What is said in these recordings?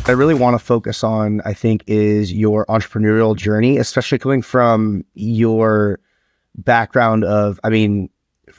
I really want to focus on, I think, is your entrepreneurial journey, especially coming from your background of, I mean,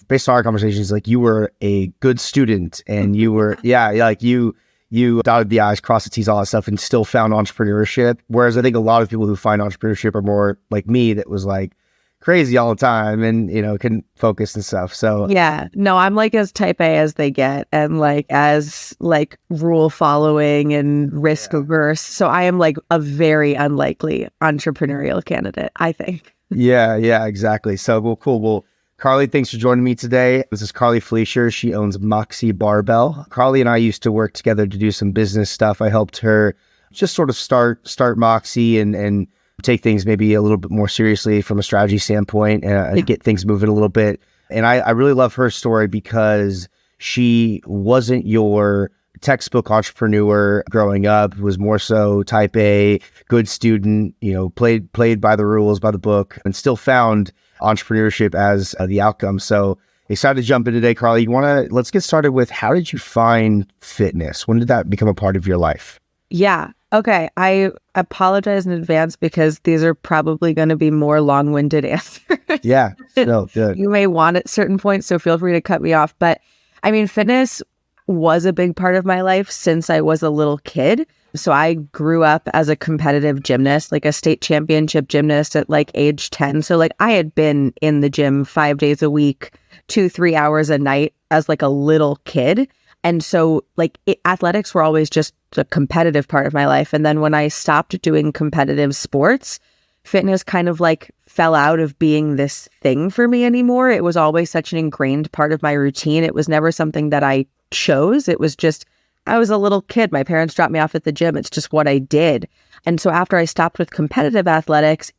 based on our conversations, like you were a good student and you were, you dotted the I's, crossed the T's, all that stuff, and still found entrepreneurship. Whereas I think a lot of people who find entrepreneurship are more like me, that was like crazy all the time and, couldn't focus and stuff. So yeah, no, I'm like as type A as they get, and like as like rule following and risk averse. So I am like a very unlikely entrepreneurial candidate, I think. Yeah, exactly. So, well, cool. Well, Carly, thanks for joining me today. This is Carly Fleischer. She owns Moxie Barbell. Carly and I used to work together to do some business stuff. I helped her just sort of start Moxie and take things maybe a little bit more seriously from a strategy standpoint and get things moving a little bit. And I really love her story because she wasn't your textbook entrepreneur growing up, was more so type A, good student, played by the rules, by the book, and still found entrepreneurship as the outcome. So excited to jump in today, Carly. Let's get started with, how did you find fitness? When did that become a part of your life? Yeah. Okay. I apologize in advance because these are probably going to be more long-winded answers. Yeah. No, good. You may want at certain points, so feel free to cut me off. But I mean, fitness was a big part of my life since I was a little kid. So I grew up as a competitive gymnast, like a state championship gymnast at like age 10. So like I had been in the gym 5 days a week, 2-3 hours a night as like a little kid. And so like athletics were always just a competitive part of my life. And then when I stopped doing competitive sports, fitness kind of like fell out of being this thing for me anymore. It was always such an ingrained part of my routine. It was never something that I chose. It was just, I was a little kid. My parents dropped me off at the gym. It's just what I did. And so after I stopped with competitive athletics,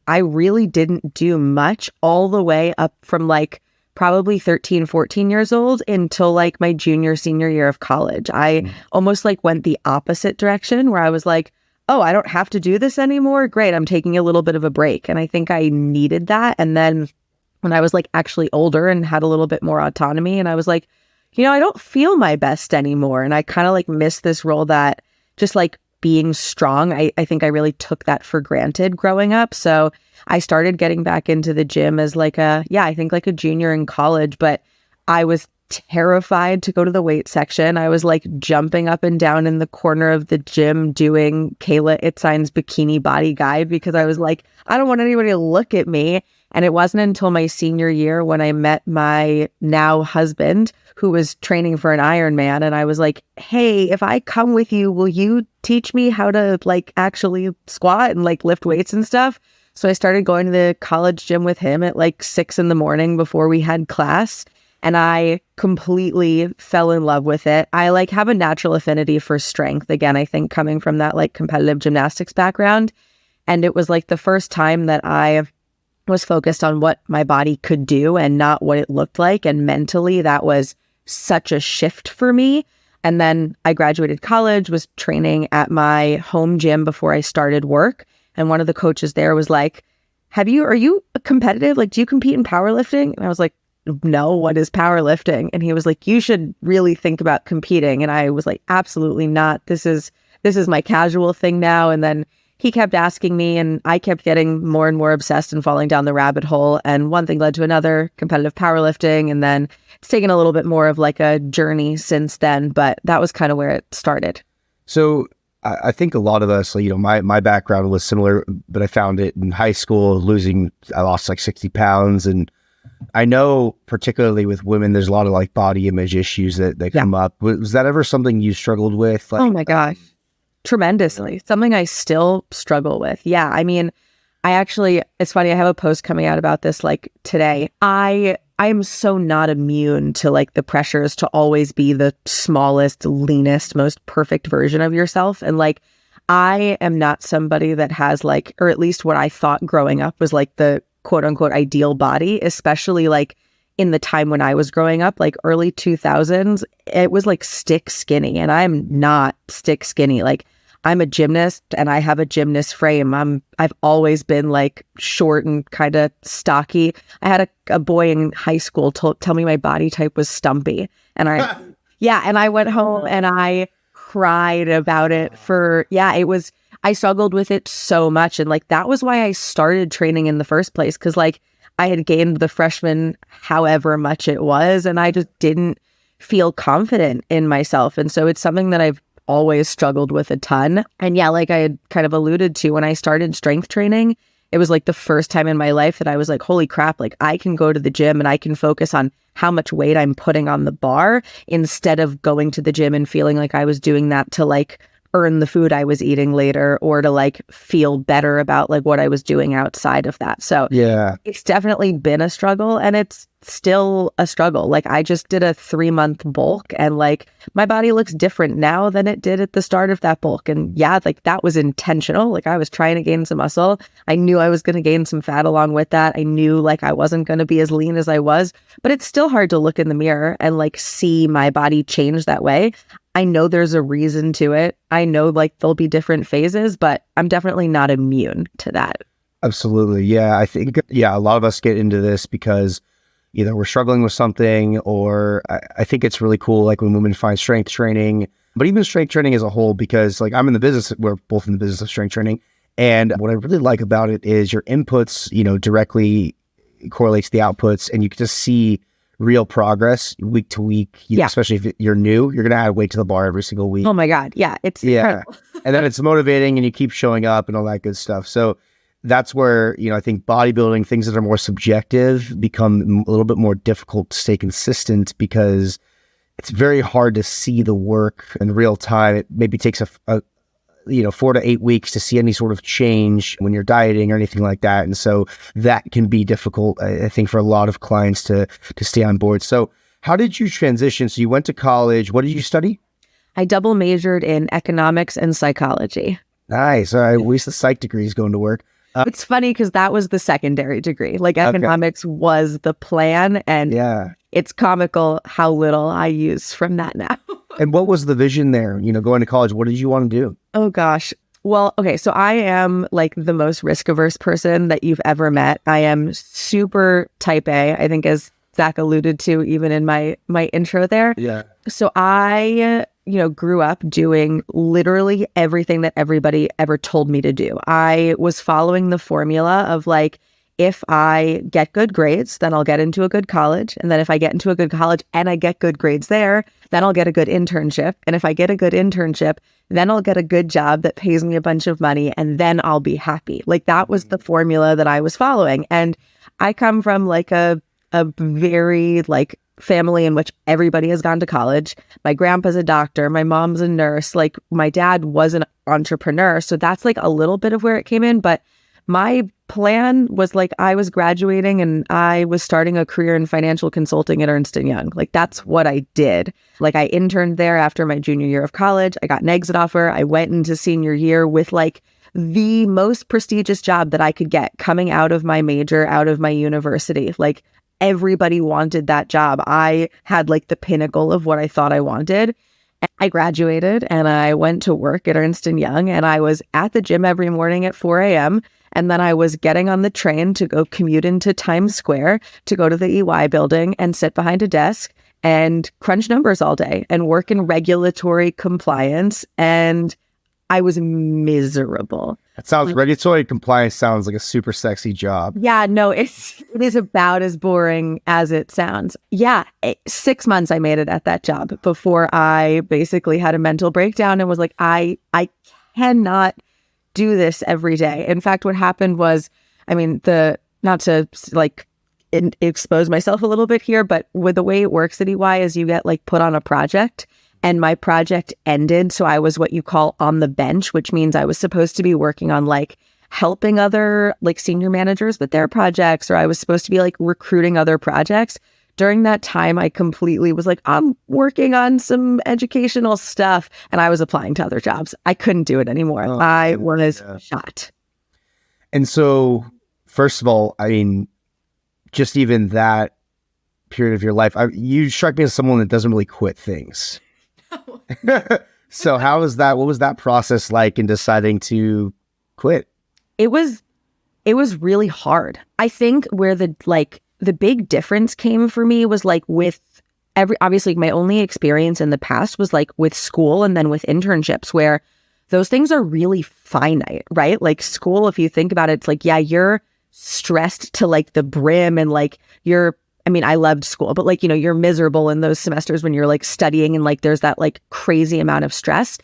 I really didn't do much all the way up from like probably 13, 14 years old until like my senior year of college. I almost like went the opposite direction where I was like, oh, I don't have to do this anymore. Great. I'm taking a little bit of a break. And I think I needed that. And then when I was like actually older and had a little bit more autonomy, and I was like, I don't feel my best anymore. And I kind of like missed this role that just like being strong. I think I really took that for granted growing up. So I started getting back into the gym as like I think like a junior in college, but I was terrified to go to the weight section. I was like jumping up and down in the corner of the gym doing Kayla Itzein's bikini body guide because I was like, I don't want anybody to look at me. And it wasn't until my senior year when I met my now husband, who was training for an Ironman. And I was like, hey, if I come with you, will you teach me how to like actually squat and like lift weights and stuff? So I started going to the college gym with him at like 6 a.m. before we had class. And I completely fell in love with it. I like have a natural affinity for strength. Again, I think coming from that like competitive gymnastics background. And it was like the first time that I was focused on what my body could do and not what it looked like. And mentally, that was such a shift for me. And then I graduated college, was training at my home gym before I started work. And one of the coaches there was like, are you competitive? Like, do you compete in powerlifting? And I was like, no, what is powerlifting? And he was like, you should really think about competing. And I was like, absolutely not. This is my casual thing now. And then he kept asking me and I kept getting more and more obsessed and falling down the rabbit hole. And one thing led to another, competitive powerlifting. And then it's taken a little bit more of like a journey since then, but that was kind of where it started. So I think a lot of us, my background was similar, but I found it in high school, I lost like 60 pounds. And I know particularly with women, there's a lot of like body image issues that come up. Was that ever something you struggled with? Oh my gosh. Tremendously. Something I still struggle with. Yeah. I mean, it's funny. I have a post coming out about this like today. I am so not immune to like the pressures to always be the smallest, leanest, most perfect version of yourself. And like, I am not somebody that has like, or at least what I thought growing up was like the quote unquote ideal body, especially like in the time when I was growing up, like early 2000s, it was like stick skinny, and I'm not stick skinny. Like I'm a gymnast and I have a gymnast frame. I've always been like short and kind of stocky. I had a boy in high school tell me my body type was stumpy, and I went home and I cried about it I struggled with it so much. And like, that was why I started training in the first place. Cause like I had gained the freshman, however much it was, and I just didn't feel confident in myself. And so it's something that I've always struggled with a ton. And yeah, like I had kind of alluded to, when I started strength training, it was like the first time in my life that I was like, holy crap, like I can go to the gym and I can focus on how much weight I'm putting on the bar instead of going to the gym and feeling like I was doing that to like earn the food I was eating later or to like feel better about like what I was doing outside of that. So Yeah. it's definitely been a struggle, and it's still a struggle. Like I just did a 3-month bulk, and like my body looks different now than it did at the start of that bulk. And yeah, like that was intentional. Like I was trying to gain some muscle. I knew I was going to gain some fat along with that. I knew like I wasn't going to be as lean as I was, but it's still hard to look in the mirror and like see my body change that way. I know there's a reason to it. I know like there'll be different phases, but I'm definitely not immune to that. Absolutely. Yeah. I think, a lot of us get into this because either we're struggling with something, or I think it's really cool, like when women find strength training, but even strength training as a whole, because like I'm in the business, we're both in the business of strength training. And what I really like about it is your inputs, directly correlates the outputs, and you can just see real progress week to week. Especially if you're new, you're going to add weight to the bar every single week. Oh my God. Yeah. It's incredible. And then it's motivating, and you keep showing up and all that good stuff. So that's where, I think bodybuilding, things that are more subjective, become a little bit more difficult to stay consistent, because it's very hard to see the work in real time. It maybe takes a 4 to 8 weeks to see any sort of change when you're dieting or anything like that. And so that can be difficult, I think, for a lot of clients to stay on board. So how did you transition? So you went to college. What did you study? I double majored in economics and psychology. Nice. All right. At least the psych degree is going to work. It's funny because that was the secondary degree. Like economics was the plan, and it's comical how little I use from that now. And what was the vision there? Going to college, what did you want to do? Oh gosh. Well, okay. So I am like the most risk averse person that you've ever met. I am super type A, I think, as Zach alluded to even in my intro there. Yeah. So I grew up doing literally everything that everybody ever told me to do. I was following the formula of like, if I get good grades, then I'll get into a good college. And then if I get into a good college and I get good grades there, then I'll get a good internship. And if I get a good internship, then I'll get a good job that pays me a bunch of money, and then I'll be happy. Like that was the formula that I was following. And I come from like a very like family in which everybody has gone to college. My grandpa's a doctor. My mom's a nurse. Like my dad was an entrepreneur. So that's like a little bit of where it came in. But my plan was like, I was graduating and I was starting a career in financial consulting at Ernst & Young. Like that's what I did. Like I interned there after my junior year of college. I got an exit offer. I went into senior year with like the most prestigious job that I could get coming out of my major, out of my university. Like everybody wanted that job. I had like the pinnacle of what I thought I wanted. I graduated and I went to work at Ernst & Young, and I was at the gym every morning at 4 a.m. And then I was getting on the train to go commute into Times Square to go to the EY building and sit behind a desk and crunch numbers all day and work in regulatory compliance. And I was miserable. That sounds, regulatory compliance sounds like a super sexy job. Yeah, no, it is about as boring as it sounds. Yeah, 6 months I made it at that job before I basically had a mental breakdown and was like, I cannot do this every day. In fact, what happened was, I mean, not to like expose myself a little bit here, but with the way it works at EY is you get like put on a project, and my project ended. So I was what you call on the bench, which means I was supposed to be working on like helping other like senior managers with their projects, or I was supposed to be like recruiting other projects. During that time, I completely was like, I'm working on some educational stuff, and I was applying to other jobs. I couldn't do it anymore. I was shot. And so, first of all, I mean, just even that period of your life, you struck me as someone that doesn't really quit things. So how was that? What was that process like in deciding to quit? It was really hard. I think where the big difference came for me was like with obviously my only experience in the past was like with school and then with internships, where those things are really finite, right? Like school, if you think about it, it's like, yeah, you're stressed to like the brim, and like I loved school, but like, you're miserable in those semesters when you're like studying, and like there's that like crazy amount of stress.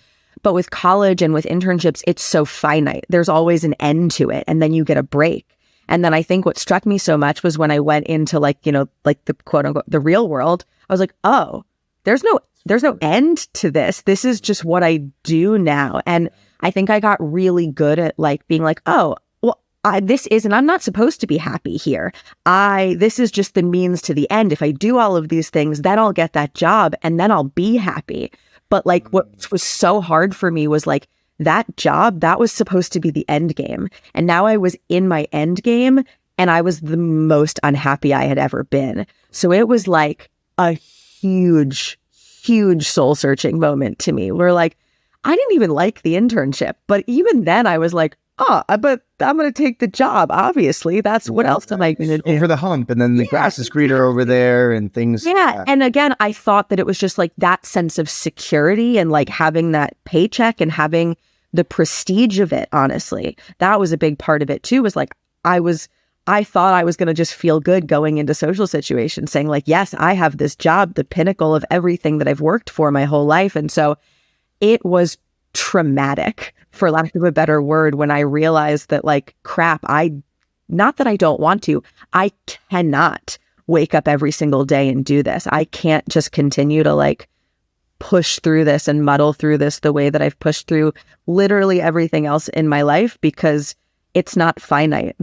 But with college and with internships, it's so finite. There's always an end to it, and then you get a break. And then I think what struck me so much was when I went into like, like the quote unquote, the real world, I was like, oh, there's no end to this. This is just what I do now. And I think I got really good at like being like, oh, well, I'm not supposed to be happy here. This is just the means to the end. If I do all of these things, then I'll get that job and then I'll be happy. But like what was so hard for me was like that job, that was supposed to be the end game. And now I was in my end game and I was the most unhappy I had ever been. So it was like a huge soul searching moment to me where like, I didn't even like the internship, but even then I was like, oh, but I'm going to take the job. Obviously, that's what else am I going to do? Over the hump, and then the grass is greener over there, and things. Yeah. And again, I thought that it was just like that sense of security and like having that paycheck and having the prestige of it. Honestly, that was a big part of it too, was like, I thought I was going to just feel good going into social situations saying like, yes, I have this job, the pinnacle of everything that I've worked for my whole life. And so it was traumatic, for lack of a better word, when I realized that like, crap, not that I don't want to, I cannot wake up every single day and do this. I can't just continue to like push through this and muddle through this the way that I've pushed through literally everything else in my life, because it's not finite.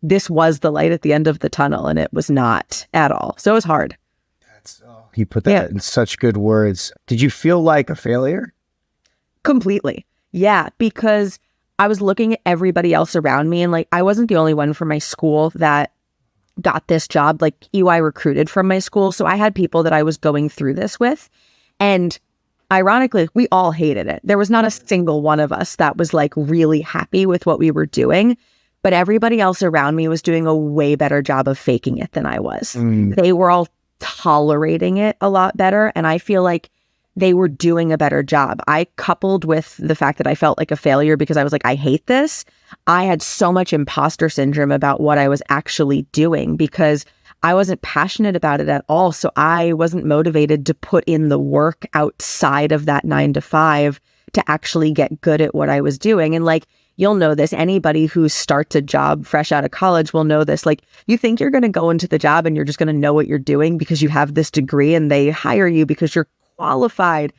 This was the light at the end of the tunnel, and it was not at all. So it was hard. You put that in such good words. Did you feel like a failure? Completely. Yeah, because I was looking at everybody else around me, and like I wasn't the only one from my school that got this job. Like EY recruited from my school. So I had people that I was going through this with. And ironically, we all hated it. There was not a single one of us that was like really happy with what we were doing. But everybody else around me was doing a way better job of faking it than I was. They were all tolerating it a lot better. And I feel like they were doing a better job. I coupled with the fact that I felt like a failure because I was like, I hate this. I had so much imposter syndrome about what I was actually doing because I wasn't passionate about it at all. So I wasn't motivated to put in the work outside of that 9 to 5 to actually get good at what I was doing. And like, you'll know this. Anybody who starts a job fresh out of college will know this. Like, you think you're going to go into the job and you're just going to know what you're doing because you have this degree and they hire you because you're qualified.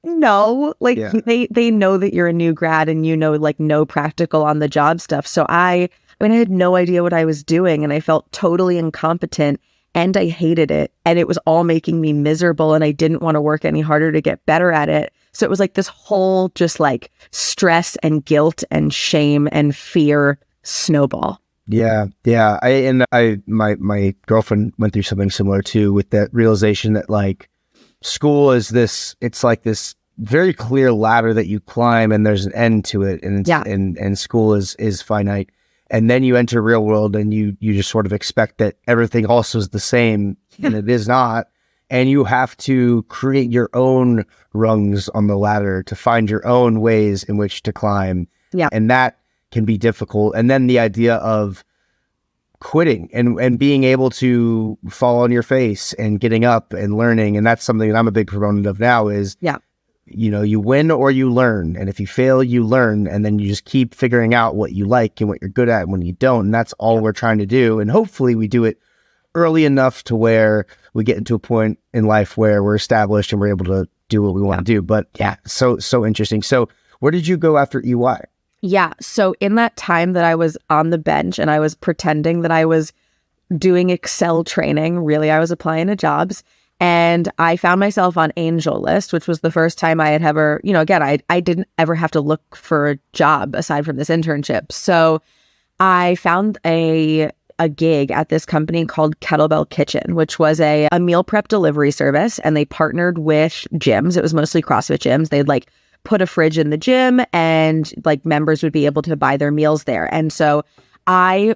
No, like they know that you're a new grad and like no practical on the job stuff. So I had no idea what I was doing and I felt totally incompetent and I hated it. And it was all making me miserable and I didn't want to work any harder to get better at it. So it was like this whole just like stress and guilt and shame and fear snowball. Yeah. My girlfriend went through something similar too, with that realization that like school is it's like this very clear ladder that you climb and there's an end to it. And and school is finite. And then you enter real world and you just sort of expect that everything also is the same and it is not. And you have to create your own rungs on the ladder to find your own ways in which to climb. Yeah. And that can be difficult. And then the idea of quitting and being able to fall on your face and getting up and learning. And that's something that I'm a big proponent of now is, you win or you learn. And if you fail, you learn. And then you just keep figuring out what you like and what you're good at when you don't. And that's all we're trying to do. And hopefully we do it early enough to where we get into a point in life where we're established and we're able to do what we want to do. But so interesting. So where did you go after EY? Yeah. So in that time that I was on the bench and I was pretending that I was doing Excel training, really, I was applying to jobs. And I found myself on Angel List, which was the first time I had ever, again, I didn't ever have to look for a job aside from this internship. So I found a gig at this company called Kettlebell Kitchen, which was a meal prep delivery service. And they partnered with gyms. It was mostly CrossFit gyms. They'd like put a fridge in the gym and like members would be able to buy their meals there. And so I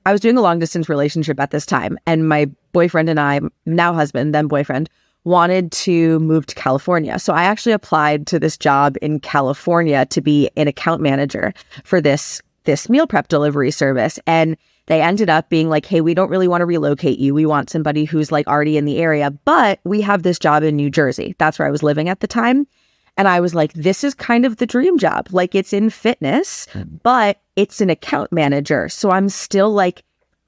I was doing a long distance relationship at this time, and my boyfriend and I, now husband, then boyfriend, wanted to move to California. So I actually applied to this job in California to be an account manager for this meal prep delivery service. And they ended up being like, hey, we don't really want to relocate you. We want somebody who's like already in the area, but we have this job in New Jersey. That's where I was living at the time. And I was like, this is kind of the dream job. Like, it's in fitness, but it's an account manager. So I'm still like,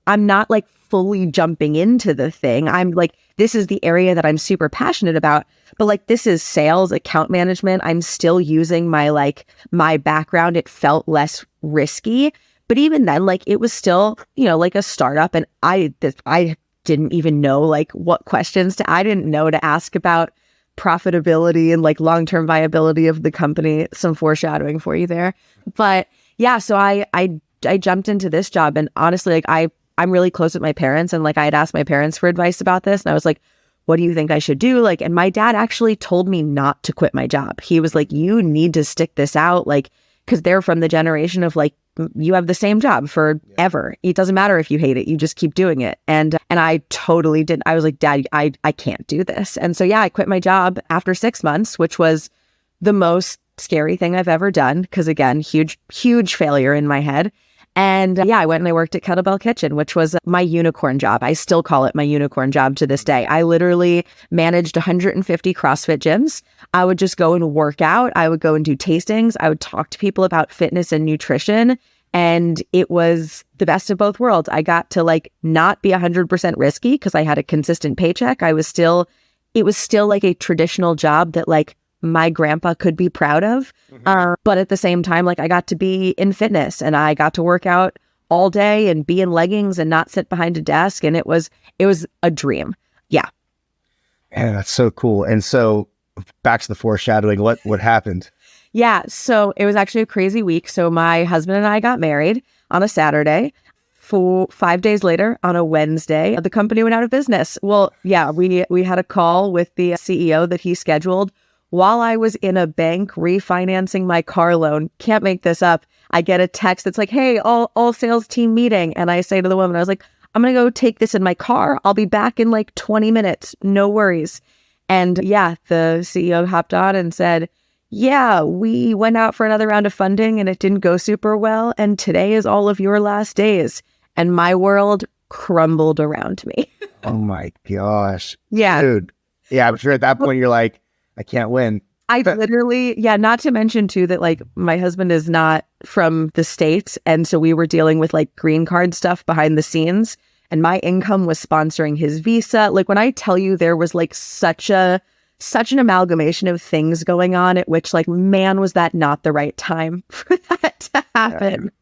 I'm not like fully jumping into the thing. I'm like, this is the area that I'm super passionate about, but like, this is sales, account management. I'm still using my background. It felt less risky, but even then, like, it was still, like a startup. And I didn't even know like what questions I didn't know to ask about profitability and like long-term viability of the company. Some foreshadowing for you there. But yeah, so I jumped into this job, and honestly, like I'm really close with my parents, and like I had asked my parents for advice about this, and I was like, what do you think I should do? Like, and my dad actually told me not to quit my job. He was like, you need to stick this out, like, because they're from the generation of like, you have the same job forever. It doesn't matter if you hate it, you just keep doing it. And I totally didn't. I was like, Dad, I can't do this. And so yeah, I quit my job after 6 months, which was the most scary thing I've ever done. Because again, huge failure in my head. And yeah, I went and I worked at Kettlebell Kitchen, which was my unicorn job. I still call it my unicorn job to this day. I literally managed 150 CrossFit gyms. I would just go and work out. I would go and do tastings. I would talk to people about fitness and nutrition. And it was the best of both worlds. I got to like not be 100% risky because I had a consistent paycheck. It was still like a traditional job that like my grandpa could be proud of. But at the same time, like I got to be in fitness, and I got to work out all day and be in leggings and not sit behind a desk. And it was a dream. Yeah. Man, that's so cool. And so back to the foreshadowing, what happened? Yeah. So it was actually a crazy week. So my husband and I got married on a Saturday. 5 days later, on a Wednesday, the company went out of business. Well, yeah, we had a call with the CEO that he scheduled while I was in a bank refinancing my car loan. Can't make this up. I get a text that's like, hey, all sales team meeting. And I say to the woman, I was like, I'm going to go take this in my car. I'll be back in like 20 minutes. No worries. And yeah, the CEO hopped on and said, yeah, we went out for another round of funding and it didn't go super well. And today is all of your last days. And my world crumbled around me. Oh my gosh. Yeah. Dude. Yeah, I'm sure at that point you're like, I can't win. I literally, yeah, not to mention too that like my husband is not from the States. And so we were dealing with like green card stuff behind the scenes, and my income was sponsoring his visa. Like when I tell you there was like such an amalgamation of things going on, at which like, man, was that not the right time for that to happen.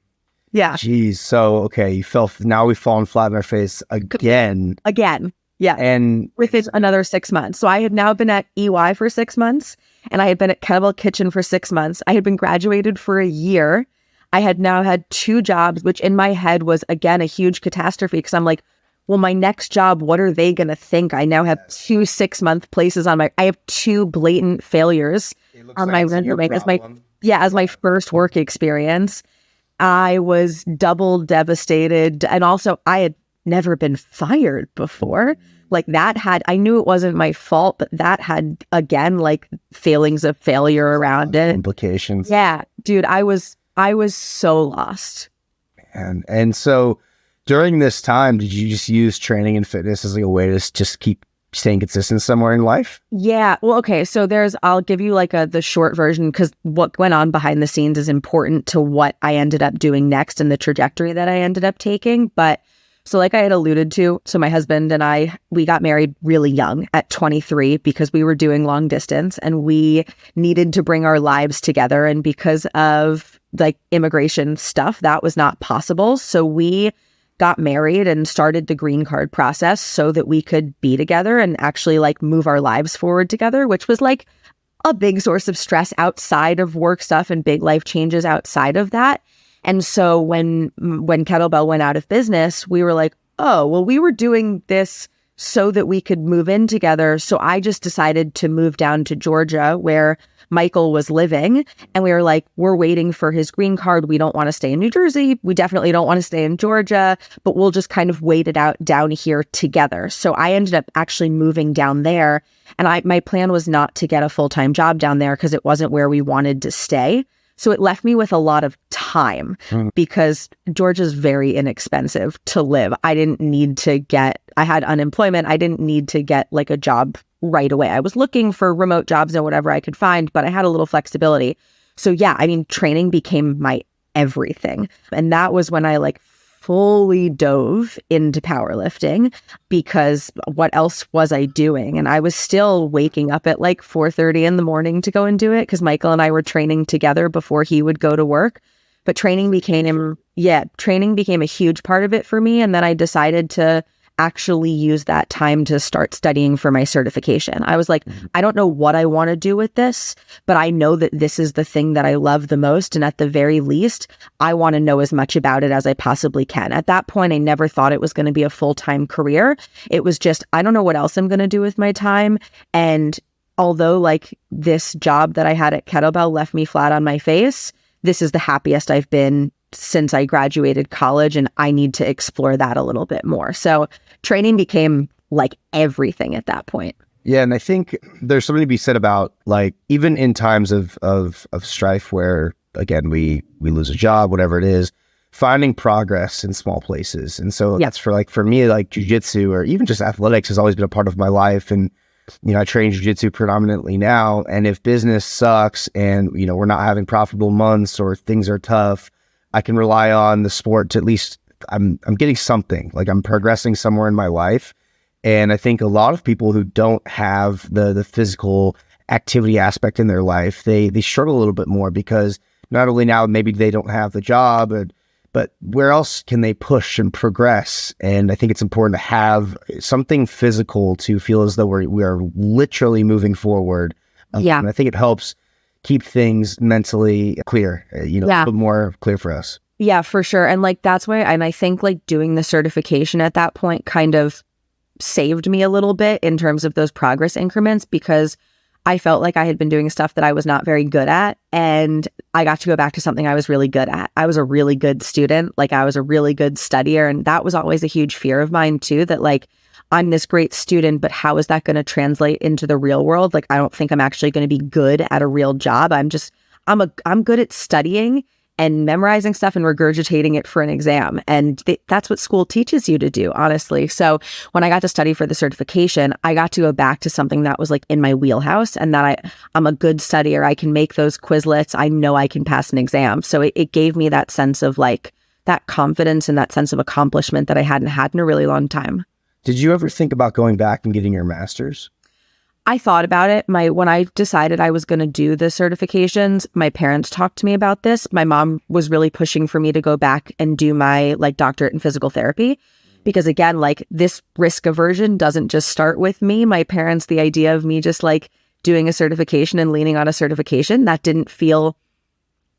Yeah. Geez. So, okay. Now we've fallen flat on our face again. Yeah. And within another 6 months. So I had now been at EY for 6 months, and I had been at Kettlebell Kitchen for 6 months. I had been graduated for a year. I had now had 2 jobs, which in my head was, again, a huge catastrophe, because I'm like, well, my next job, what are they going to think? I now have 2 6-month places I have 2 blatant failures on my resume as my first work experience. I was double devastated. And also I had never been fired before. Like I knew it wasn't my fault, but that had, again, like feelings of failure around it. Implications. Yeah, dude, I was so lost. And so during this time, did you just use training and fitness as like a way to just keep staying consistent somewhere in life? Yeah. Well, okay. So I'll give you like the short version, because what went on behind the scenes is important to what I ended up doing next and the trajectory that I ended up taking. But so like I had alluded to, so my husband and we got married really young at 23 because we were doing long distance and we needed to bring our lives together. And because of like immigration stuff, that was not possible. So we got married and started the green card process so that we could be together and actually like move our lives forward together, which was like a big source of stress outside of work stuff and big life changes outside of that. And so when Kettlebell went out of business, we were like, oh, well, we were doing this so that we could move in together. So I just decided to move down to Georgia, where Michael was living. And we were like, we're waiting for his green card. We don't want to stay in New Jersey. We definitely don't want to stay in Georgia, but we'll just kind of wait it out down here together. So I ended up actually moving down there. And my plan was not to get a full-time job down there because it wasn't where we wanted to stay. So it left me with a lot of time because Georgia's very inexpensive to live. I had unemployment. I didn't need to get like a job right away. I was looking for remote jobs and whatever I could find, but I had a little flexibility. So yeah, I mean, training became my everything. And that was when I like fully dove into powerlifting because what else was I doing? And I was still waking up at like 4:30 in the morning to go and do it because Michael and I were training together before he would go to work. But training became a huge part of it for me. And then I decided to actually use that time to start studying for my certification. I was like, I don't know what I want to do with this, but I know that this is the thing that I love the most. And at the very least, I want to know as much about it as I possibly can. At that point, I never thought it was going to be a full-time career. It was just, I don't know what else I'm going to do with my time. And although like this job that I had at Kettlebell left me flat on my face, this is the happiest I've been since I graduated college, and I need to explore that a little bit more. So training became like everything at that point. Yeah, and I think there's something to be said about like even in times of strife where again we lose a job, whatever it is, finding progress in small places. And so that's for me, like jujitsu or even just athletics has always been a part of my life. And I train jujitsu predominantly now. And if business sucks and we're not having profitable months or things are tough, I can rely on the sport to at least I'm getting something, like I'm progressing somewhere in my life. And I think a lot of people who don't have the physical activity aspect in their life, they struggle a little bit more because not only now maybe they don't have the job, but where else can they push and progress? And I think it's important to have something physical to feel as though we are literally moving forward. And I think it helps keep things mentally clear, a little bit more clear for us. Yeah, for sure. And like, that's why, and I think like doing the certification at that point kind of saved me a little bit in terms of those progress increments because I felt like I had been doing stuff that I was not very good at. And I got to go back to something I was really good at. I was a really good student. Like I was a really good studier. And that was always a huge fear of mine too, that like, I'm this great student, but how is that going to translate into the real world? Like, I don't think I'm actually going to be good at a real job. I'm good at studying and memorizing stuff and regurgitating it for an exam. And that's what school teaches you to do, honestly. So when I got to study for the certification, I got to go back to something that was like in my wheelhouse and that I'm a good studier. I can make those Quizlets. I know I can pass an exam. So it gave me that sense of like that confidence and that sense of accomplishment that I hadn't had in a really long time. Did you ever think about going back and getting your master's? I thought about it. When I decided I was going to do the certifications, my parents talked to me about this. My mom was really pushing for me to go back and do my like doctorate in physical therapy. Because again, like this risk aversion doesn't just start with me. My parents, the idea of me just like doing a certification and leaning on a certification, that didn't feel,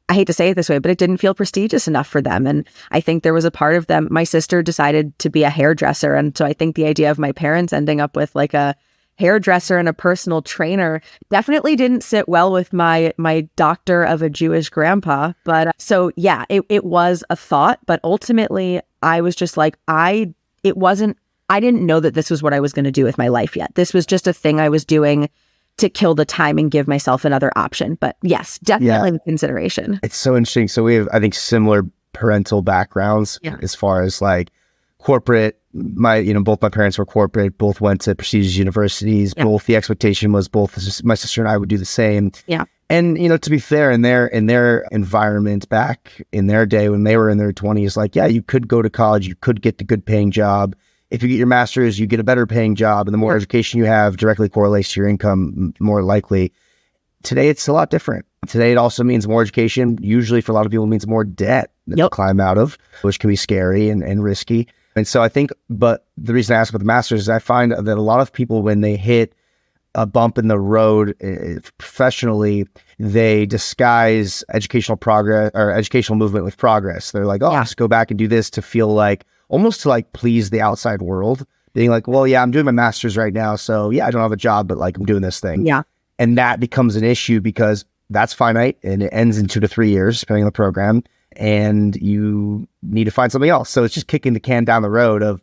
I hate to say it this way, but it didn't feel prestigious enough for them. And I think there was a part of them, my sister decided to be a hairdresser. And so I think the idea of my parents ending up with like a hairdresser and a personal trainer definitely didn't sit well with my doctor of a Jewish grandpa. But so yeah, it was a thought, but ultimately I was just like, I didn't know that this was what I was going to do with my life yet. This was just a thing I was doing to kill the time and give myself another option. But yes, definitely in consideration. It's so interesting. So we have, I think, similar parental backgrounds as far as like corporate. Both my parents were corporate, both went to prestigious universities, both the expectation was both my sister and I would do the same. Yeah. And, to be fair, in their environment back in their day when they were in their 20s, like, yeah, you could go to college, you could get the good paying job. If you get your master's, you get a better paying job, and the more education you have directly correlates to your income more likely. Today, it's a lot different. Today, it also means more education. Usually for a lot of people, it means more debt to climb out of, which can be scary and risky. And so I think, but the reason I ask about the master's is I find that a lot of people, when they hit a bump in the road professionally, they disguise educational progress or educational movement with progress. They're like, let's go back and do this to feel like, almost to like please the outside world, being like, well, yeah, I'm doing my master's right now. So yeah, I don't have a job, but like I'm doing this thing. Yeah. And that becomes an issue because that's finite and it ends in 2 to 3 years, depending on the program. And you need to find something else. So it's just kicking the can down the road of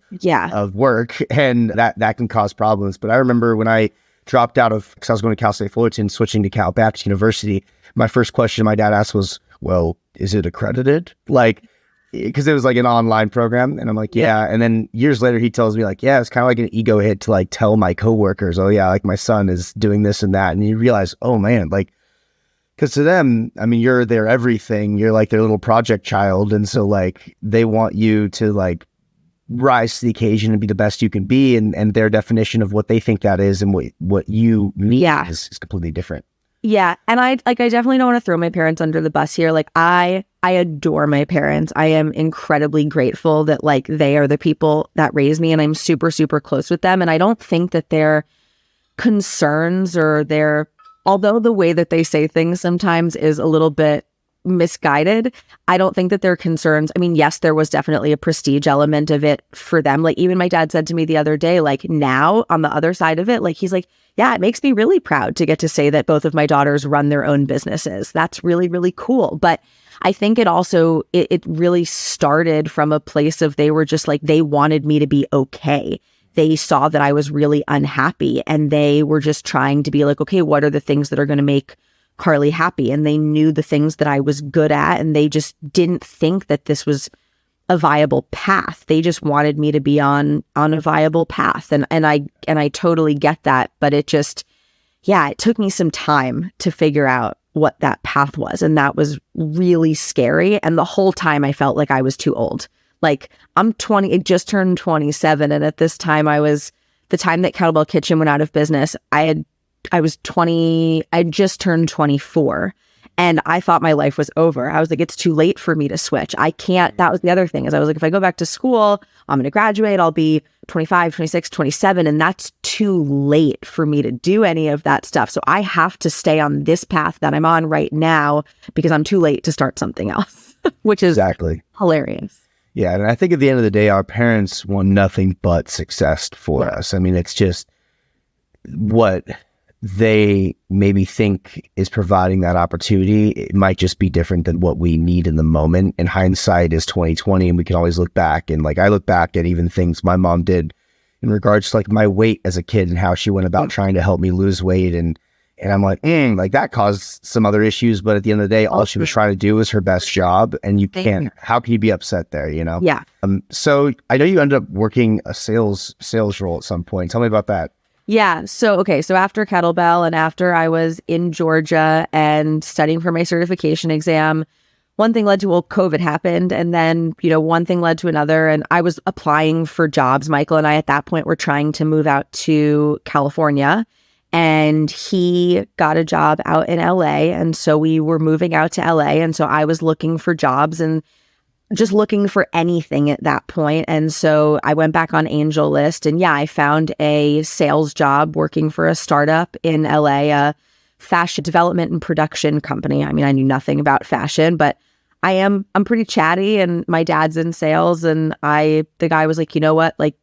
work, and that can cause problems. But I remember when I dropped out of, because I was going to Cal State Fullerton, switching to Cal Baptist University, my first question my dad asked was, well, is it accredited? Like, because it was like an online program. And I'm like, yeah. And then years later, he tells me like, yeah, it's kind of like an ego hit to like tell my coworkers, oh yeah, like my son is doing this and that. And you realize, oh man, like, because to them, I mean, you're their everything. You're like their little project child. And so like they want you to like rise to the occasion and be the best you can be. And their definition of what they think that is and what you need is completely different. Yeah. And I definitely don't want to throw my parents under the bus here. Like I adore my parents. I am incredibly grateful that like they are the people that raised me, and I'm super, super close with them. And I don't think that their concerns or although the way that they say things sometimes is a little bit misguided, I don't think that their concerns, I mean, yes, there was definitely a prestige element of it for them. Like even my dad said to me the other day, like now on the other side of it, like he's like, yeah, it makes me really proud to get to say that both of my daughters run their own businesses. That's really, really cool. But I think it also, it really started from a place of they were just like, they wanted me to be okay. They saw that I was really unhappy, and they were just trying to be like, okay, what are the things that are going to make Carly happy? And they knew the things that I was good at, and they just didn't think that this was a viable path. They just wanted me to be on a viable path. And I totally get that. But it just, yeah, it took me some time to figure out what that path was. And that was really scary. And the whole time I felt like I was too old. Like I'm 20, it just turned 27. And at this time the time that Kettlebell Kitchen went out of business, I was 20, I just turned 24. And I thought my life was over. I was like, it's too late for me to switch. I can't. That was the other thing, is I was like, if I go back to school, I'm going to graduate. I'll be 25, 26, 27. And that's too late for me to do any of that stuff. So I have to stay on this path that I'm on right now because I'm too late to start something else, which is exactly hilarious. Yeah. And I think at the end of the day, our parents want nothing but success for us. I mean, it's just what they maybe think is providing that opportunity. It might just be different than what we need in the moment. And hindsight is 2020, and we can always look back. And like I look back at even things my mom did in regards to like my weight as a kid and how she went about trying to help me lose weight. And I'm like, like that caused some other issues. But at the end of the day, all she was trying to do was her best job. And you can't, how can you be upset there, you know? Yeah. So I know you ended up working a sales role at some point. Tell me about that. Yeah. So after Kettlebell and after I was in Georgia and studying for my certification exam, one thing led to, COVID happened. And then, one thing led to another. And I was applying for jobs. Michael and I at that point were trying to move out to California. And he got a job out in LA. And so we were moving out to LA. And so I was looking for jobs and just looking for anything at that point. And so I went back on Angel List, and I found a sales job working for a startup in LA, a fashion development and production company. I mean, I knew nothing about fashion, but I'm pretty chatty, and my dad's in sales. And the guy was like, you know what? Like,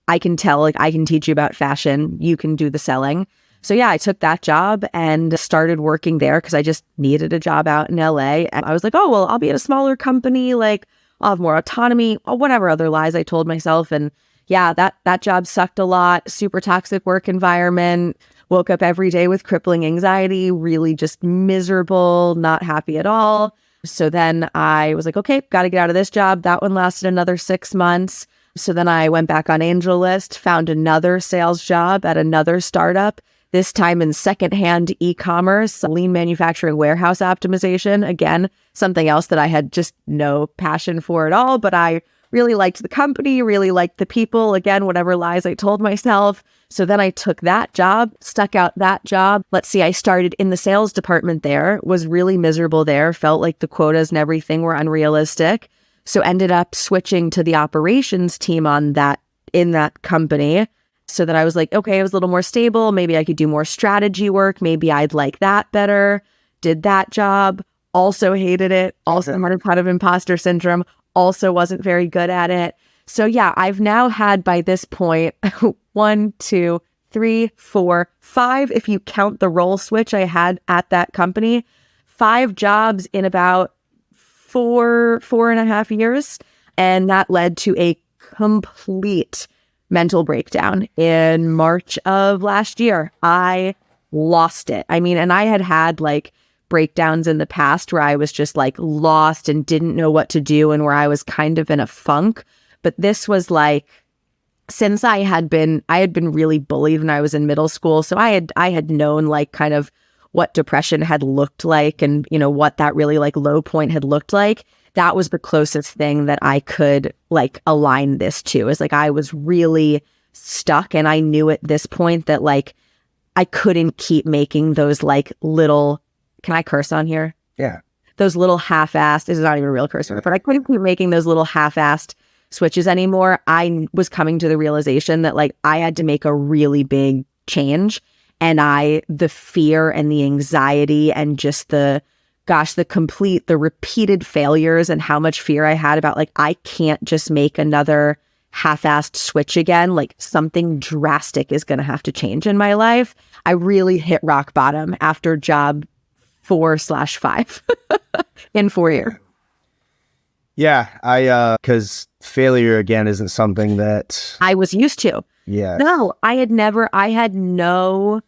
I can tell, like, I can teach you about fashion. You can do the selling. So I took that job and started working there because I just needed a job out in LA. And I was like, oh, well, I'll be at a smaller company. Like, I'll have more autonomy, or whatever other lies I told myself. And that job sucked a lot. Super toxic work environment. Woke up every day with crippling anxiety, really just miserable, not happy at all. So then I was like, okay, got to get out of this job. That one lasted another 6 months. So then I went back on Angel List, found another sales job at another startup, this time in secondhand e-commerce, lean manufacturing, warehouse optimization. Again, something else that I had just no passion for at all, but I really liked the company, really liked the people. Again, whatever lies I told myself. So then I took that job, stuck out that job. Let's see, I started in the sales department there, was really miserable there, felt like the quotas and everything were unrealistic. So ended up switching to the operations team in that company. So that I was like, okay, it was a little more stable. Maybe I could do more strategy work. Maybe I'd like that better. Did that job. Also hated it. Also had a ton of imposter syndrome. Also wasn't very good at it. So I've now had by this point 1, 2, three, four, five, if you count the role switch I had at that company, 5 jobs in about 4.5 years. And that led to a complete mental breakdown in March of last year. I lost it. I mean, and I had like breakdowns in the past where I was just like lost and didn't know what to do and where I was kind of in a funk. But this was like, since I had been really bullied when I was in middle school. So I had known like kind of what depression had looked like and, you know, what that really like low point had looked like. That was the closest thing that I could like align this to, is like I was really stuck. And I knew at this point that like I couldn't keep making those like little, can I curse on here? Yeah. Those little half-assed, this is not even a real curse word, but I couldn't keep making those little half-assed switches anymore. I was coming to the realization that like I had to make a really big change. And the fear and the anxiety and just the repeated failures and how much fear I had about like, I can't just make another half-assed switch again. Like something drastic is going to have to change in my life. I really hit rock bottom after job 4/5 in 4 years. Yeah, because failure again isn't something that I was used to. Yeah. No, I had no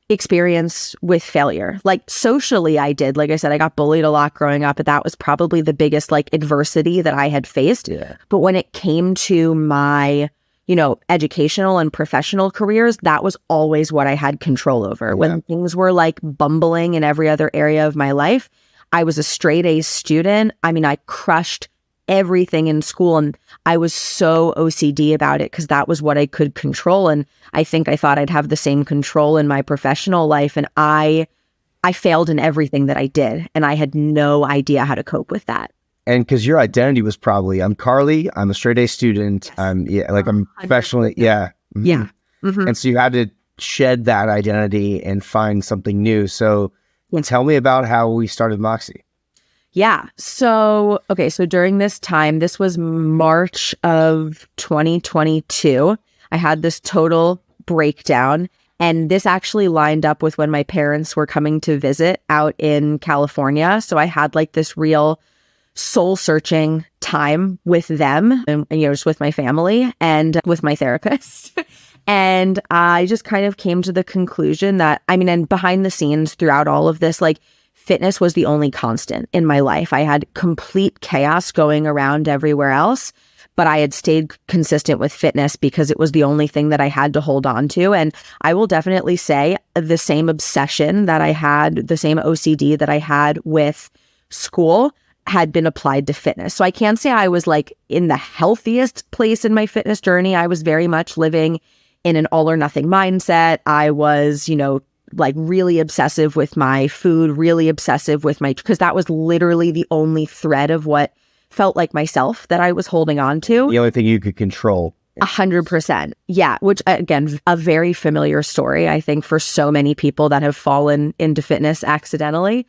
experience with failure. Like socially I did. Like I said, I got bullied a lot growing up, but that was probably the biggest like adversity that I had faced. Yeah. But when it came to my, you know, educational and professional careers, that was always what I had control over. Yeah. When things were like bumbling in every other area of my life, I was a straight A student. I mean, I crushed everything in school and I was so OCD about it because that was what I could control. And I think I thought I'd have the same control in my professional life. And I failed in everything that I did. And I had no idea how to cope with that. And because your identity was probably, I'm Carly, I'm a straight A student. Yes. I'm professionally, yeah. Mm-hmm. Yeah. Mm-hmm. And so you had to shed that identity and find something new. So tell me about how we started Moxie. Yeah. So during this time, this was March of 2022, I had this total breakdown. And this actually lined up with when my parents were coming to visit out in California. So I had like this real soul searching time with them and, you know, just with my family and with my therapist. And I just kind of came to the conclusion that, I mean, and behind the scenes throughout all of this, like fitness was the only constant in my life. I had complete chaos going around everywhere else, but I had stayed consistent with fitness because it was the only thing that I had to hold on to. And I will definitely say the same obsession that I had, the same OCD that I had with school had been applied to fitness. So I can't say I was like in the healthiest place in my fitness journey. I was very much living in an all or nothing mindset. I was, you know, like really obsessive with my food, really obsessive with because that was literally the only thread of what felt like myself that I was holding on to. The only thing you could control. 100%. Yeah. Which again, a very familiar story, I think, for so many people that have fallen into fitness accidentally.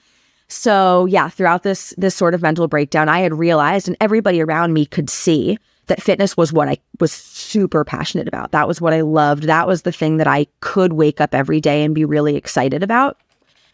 So yeah, throughout this sort of mental breakdown, I had realized, and everybody around me could see, that fitness was what I was super passionate about. That was what I loved. That was the thing that I could wake up every day and be really excited about.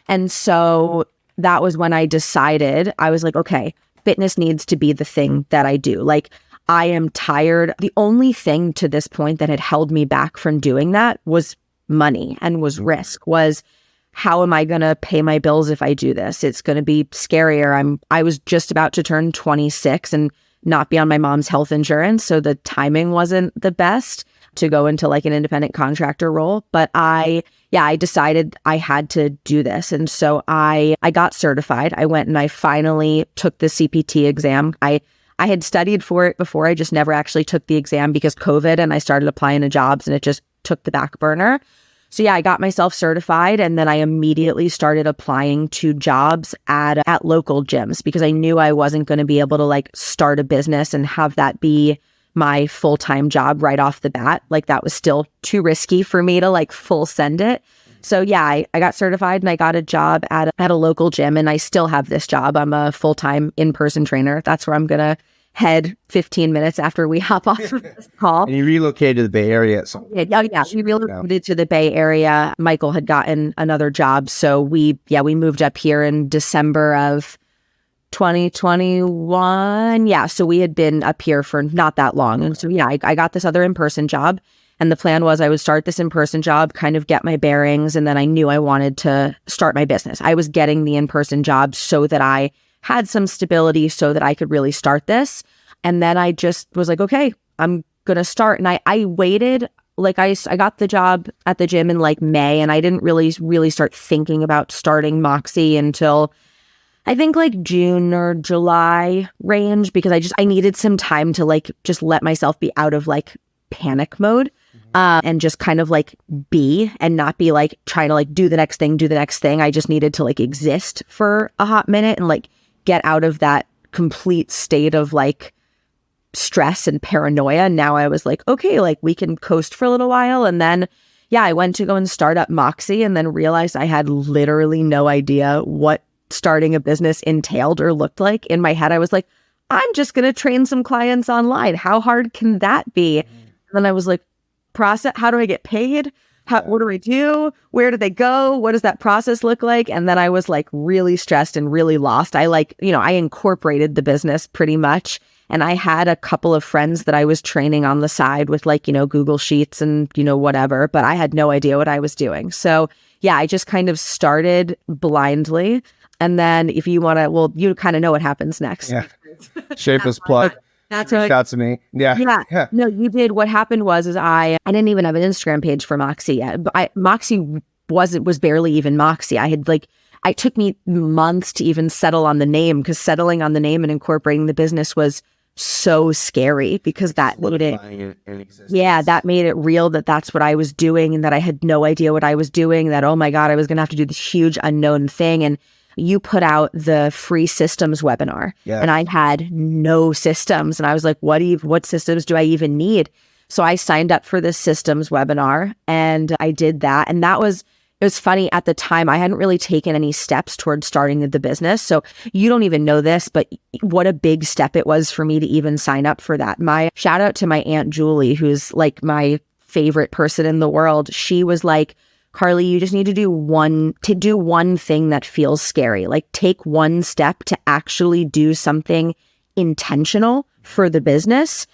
And so that was when I decided, I was like, okay, fitness needs to be the thing that I do. Like, I am tired. The only thing to this point that had held me back from doing that was money and was risk, was how am I going to pay my bills if I do this? It's going to be scarier. I was just about to turn 26 and not be on my mom's health insurance. So the timing wasn't the best to go into like an independent contractor role. But I decided I had to do this. And so I got certified. I went and I finally took the CPT exam. I had studied for it before. I just never actually took the exam because COVID, and I started applying to jobs and it just took the back burner. So yeah, I got myself certified, and then I immediately started applying to jobs at local gyms because I knew I wasn't going to be able to like start a business and have that be my full-time job right off the bat. Like that was still too risky for me to like full send it. So yeah, I got certified and I got a job at a local gym, and I still have this job. I'm a full-time in-person trainer. That's where I'm going to head 15 minutes after we hop off of this call. And you relocated to the Bay Area at some point. Yeah. We relocated to the Bay Area. Michael had gotten another job. So we moved up here in December of 2021. Yeah. So we had been up here for not that long. And so, I got this other in-person job. And the plan was I would start this in-person job, kind of get my bearings. And then I knew I wanted to start my business. I was getting the in-person job so that I had some stability so that I could really start this. And then I just was like, okay, I'm going to start. And I waited, like I got the job at the gym in like May, and I didn't really start thinking about starting Moxie until I think like June or July range, because I needed some time to like just let myself be out of like panic mode. And just kind of like be and not be like trying to like do the next thing. I just needed to like exist for a hot minute and like get out of that complete state of like stress and paranoia. And now I was like, okay, like we can coast for a little while. And then, I went to go and start up Moxie and then realized I had literally no idea what starting a business entailed or looked like. In my head, I was like, I'm just going to train some clients online. How hard can that be? And then I was like, process, how do I get paid? What do I do? Where do they go? What does that process look like? And then I was like really stressed and really lost. I incorporated the business pretty much. And I had a couple of friends that I was training on the side with like, Google Sheets and, whatever, but I had no idea what I was doing. So I just kind of started blindly. And then if you want to, you kind of know what happens next. Yeah. Shameless plug. That's right. Reach out to me. Yeah. No, you did. What happened was I didn't even have an Instagram page for Moxie yet. Moxie was barely even Moxie. It took me months to even settle on the name, because settling on the name and incorporating the business was so scary, because that made that made it real that that's what I was doing and that I had no idea what I was doing, that, oh my God, I was going to have to do this huge unknown thing. And you put out the free systems webinar, and I had no systems. And I was like, what systems do I even need? So I signed up for this systems webinar and I did that. And it was funny at the time, I hadn't really taken any steps towards starting the business. So you don't even know this, but what a big step it was for me to even sign up for that. My shout out to my Aunt Julie, who's like my favorite person in the world. She was like, Carly, you just need to do one thing that feels scary. Like take one step to actually do something intentional for the business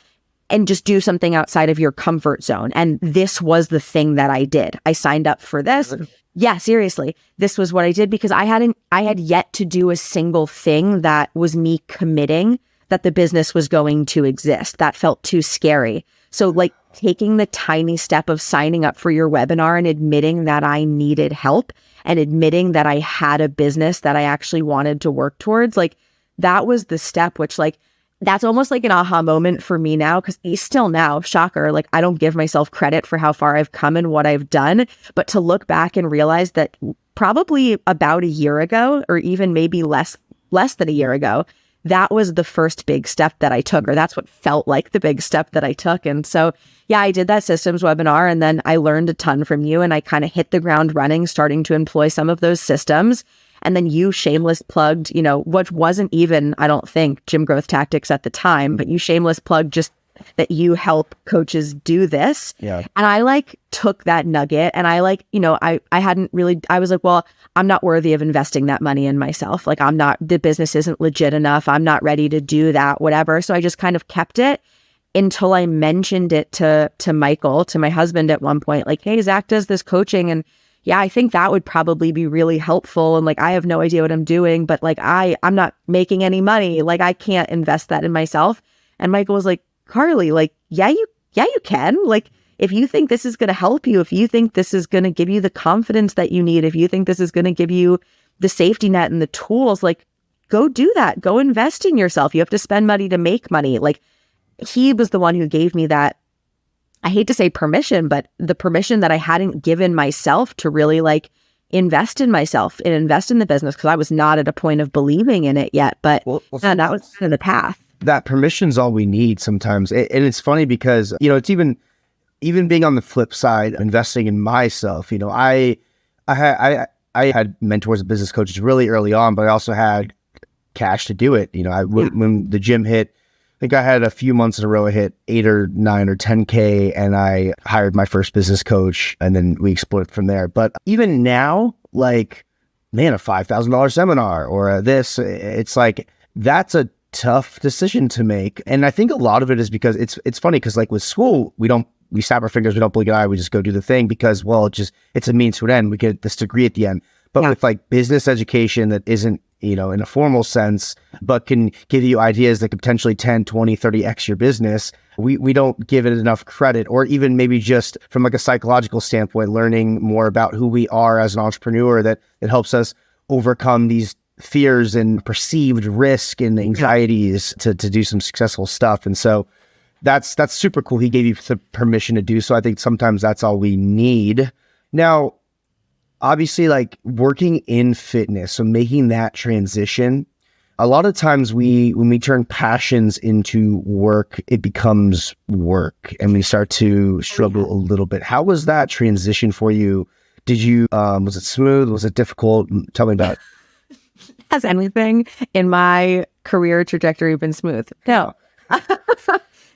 and just do something outside of your comfort zone. And this was the thing that I did. I signed up for this. Yeah, seriously. This was what I did, because I had yet to do a single thing that was me committing that the business was going to exist. That felt too scary. So like taking the tiny step of signing up for your webinar and admitting that I needed help and admitting that I had a business that I actually wanted to work towards, like that was the step, which like, that's almost like an aha moment for me now, because still now, shocker, like I don't give myself credit for how far I've come and what I've done, but to look back and realize that probably about a year ago, or even maybe less than a year ago, that was the first big step that I took, or that's what felt like the big step that I took. And so, I did that systems webinar, and then I learned a ton from you, and I kind of hit the ground running, starting to employ some of those systems. And then you shameless plugged, what wasn't even, I don't think, Gym Growth Tactics at the time, but you shameless plugged just that you help coaches do this. Yeah. And I like took that nugget, and I like, I hadn't really, I was like, well, I'm not worthy of investing that money in myself. Like the business isn't legit enough. I'm not ready to do that, whatever. So I just kind of kept it until I mentioned it to Michael, to my husband at one point, like, hey, Zach does this coaching, and I think that would probably be really helpful. And like, I have no idea what I'm doing, but like, I'm not making any money. Like I can't invest that in myself. And Michael was like, Carly, like, you can. Like, if you think this is going to help you, if you think this is going to give you the confidence that you need, if you think this is going to give you the safety net and the tools, like, go do that. Go invest in yourself. You have to spend money to make money. Like, he was the one who gave me that, I hate to say permission, but the permission that I hadn't given myself to really like invest in myself and invest in the business, because I was not at a point of believing in it yet. But that was kind of the path. That permission's all we need sometimes. And it's funny because, it's even being on the flip side, investing in myself. I had mentors and business coaches really early on, but I also had cash to do it. When the gym hit think I had a few months in a row I hit 8 or 9 or 10K, and I hired my first business coach, and then we explored from there. But even now, like, man, a $5,000 seminar or this, it's like, that's a tough decision to make. And I think a lot of it is because it's funny because like with school, we snap our fingers, we don't blink an eye, we just go do the thing because, well, it's a means to an end. We get this degree at the end. But with like business education that isn't, in a formal sense, but can give you ideas that could potentially 10, 20, 30x your business, we don't give it enough credit. Or even maybe just from like a psychological standpoint, learning more about who we are as an entrepreneur, that it helps us overcome these fears and perceived risk and anxieties to do some successful stuff. And so that's super cool. He gave you the permission to do so. I think sometimes that's all we need. Now, obviously, like working in fitness, so making that transition, a lot of times when we turn passions into work, it becomes work and we start to struggle a little bit. How was that transition for you? Did you, was it smooth? Was it difficult? Tell me about it. Has anything in my career trajectory been smooth? No.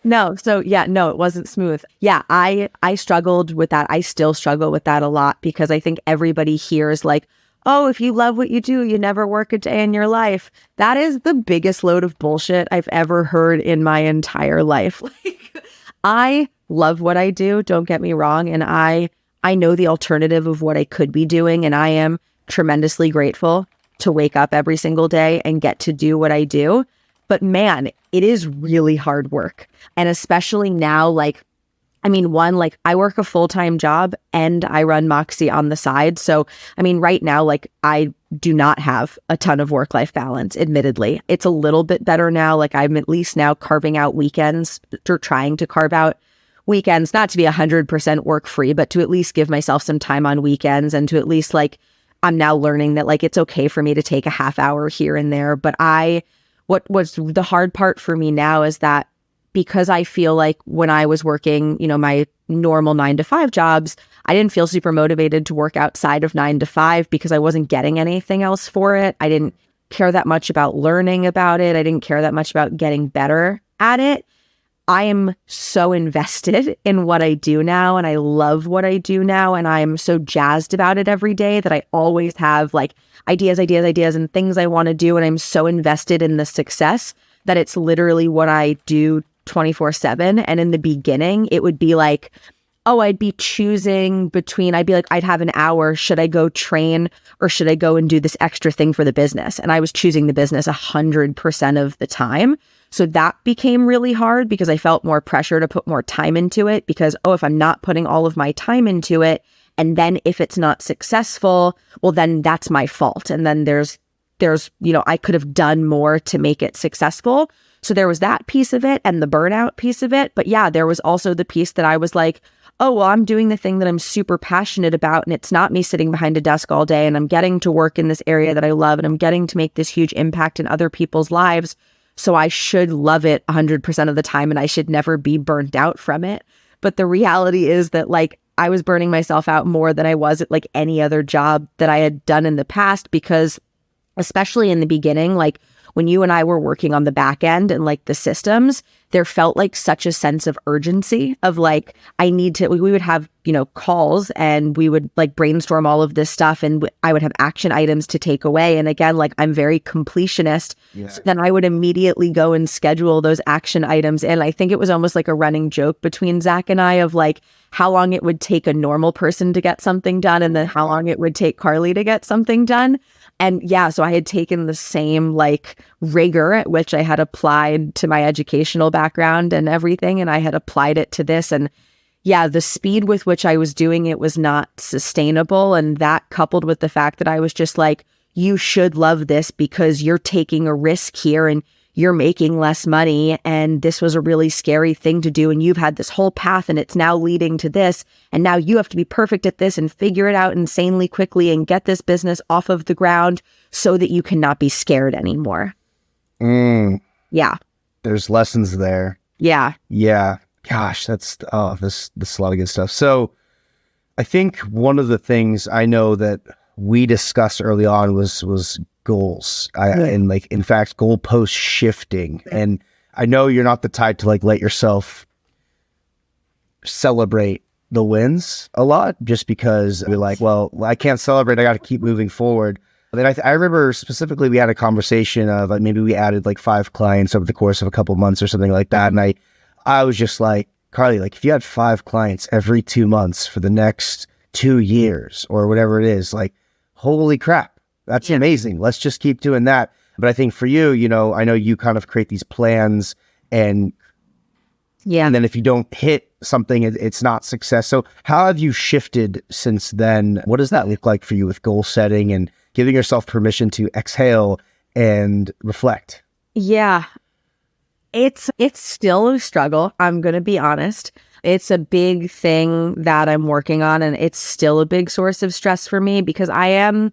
No. So yeah, no, it wasn't smooth. Yeah, I struggled with that. I still struggle with that a lot because I think everybody hears like, oh, if you love what you do, you never work a day in your life. That is the biggest load of bullshit I've ever heard in my entire life. Like, I love what I do, don't get me wrong, and I know the alternative of what I could be doing, and I am tremendously grateful to wake up every single day and get to do what I do. But man, it is really hard work. And especially now, like, I mean, one, like I work a full-time job and I run Moxie on the side. So, I mean, right now, like I do not have a ton of work-life balance, admittedly. It's a little bit better now. Like I'm at least now carving out weekends or trying to carve out weekends, not to be 100% work-free, but to at least give myself some time on weekends and to at least like, I'm now learning that like, it's okay for me to take a half hour here and there. But what was the hard part for me now is that because I feel like when I was working, my normal 9-to-5 jobs, I didn't feel super motivated to work outside of 9-to-5 because I wasn't getting anything else for it. I didn't care that much about learning about it. I didn't care that much about getting better at it. I am so invested in what I do now and I love what I do now and I'm so jazzed about it every day that I always have like ideas and things I want to do, and I'm so invested in the success that it's literally what I do 24/7. And in the beginning, it would be like, oh, I'd be choosing between, I'd be like, I'd have an hour. Should I go train or should I go and do this extra thing for the business? And I was choosing the business 100% of the time. So that became really hard because I felt more pressure to put more time into it because, oh, if I'm not putting all of my time into it, and then if it's not successful, well, then that's my fault. And then there's, I could have done more to make it successful. So there was that piece of it and the burnout piece of it. But yeah, there was also the piece that I was like, oh, well, I'm doing the thing that I'm super passionate about. And it's not me sitting behind a desk all day. And I'm getting to work in this area that I love. And I'm getting to make this huge impact in other people's lives. So I should love it 100% of the time. And I should never be burnt out from it. But the reality is that like I was burning myself out more than I was at like any other job that I had done in the past, because especially in the beginning, like when you and I were working on the back end and like the systems, there felt like such a sense of urgency of like, I need to, we would have, calls and we would like brainstorm all of this stuff and I would have action items to take away. And again, like I'm very completionist. Yeah. So then I would immediately go and schedule those action items. And I think it was almost like a running joke between Zach and I of like how long it would take a normal person to get something done and then how long it would take Carly to get something done. And yeah, so I had taken the same like rigor at which I had applied to my educational background and everything, and I had applied it to this. And yeah, the speed with which I was doing it was not sustainable. And that coupled with the fact that I was just like, you should love this because you're taking a risk here and you're making less money. And this was a really scary thing to do. And you've had this whole path and it's now leading to this. And now you have to be perfect at this and figure it out insanely quickly and get this business off of the ground so that you cannot be scared anymore. Yeah. There's lessons there. Yeah. Yeah. Gosh, this is a lot of good stuff. So I think one of the things I know that we discussed early on was goals. And like, in fact, goalpost shifting. And I know you're not the type to like let yourself celebrate the wins a lot just because you're like, well, I can't celebrate. I got to keep moving forward. And then I remember specifically we had a conversation of like maybe we added like 5 clients over the course of a couple months or something like that. And I was just like, Carly, like if you had 5 clients every 2 months for the next 2 years or whatever it is, like, holy crap, that's amazing. Let's just keep doing that. But I think for you, you know, I know you kind of create these plans and then if you don't hit something, it's not success. So how have you shifted since then? What does that look like for you with goal setting and giving yourself permission to exhale and reflect? Yeah, it's still a struggle. I'm going to be honest. It's a big thing that I'm working on, and it's still a big source of stress for me because I'm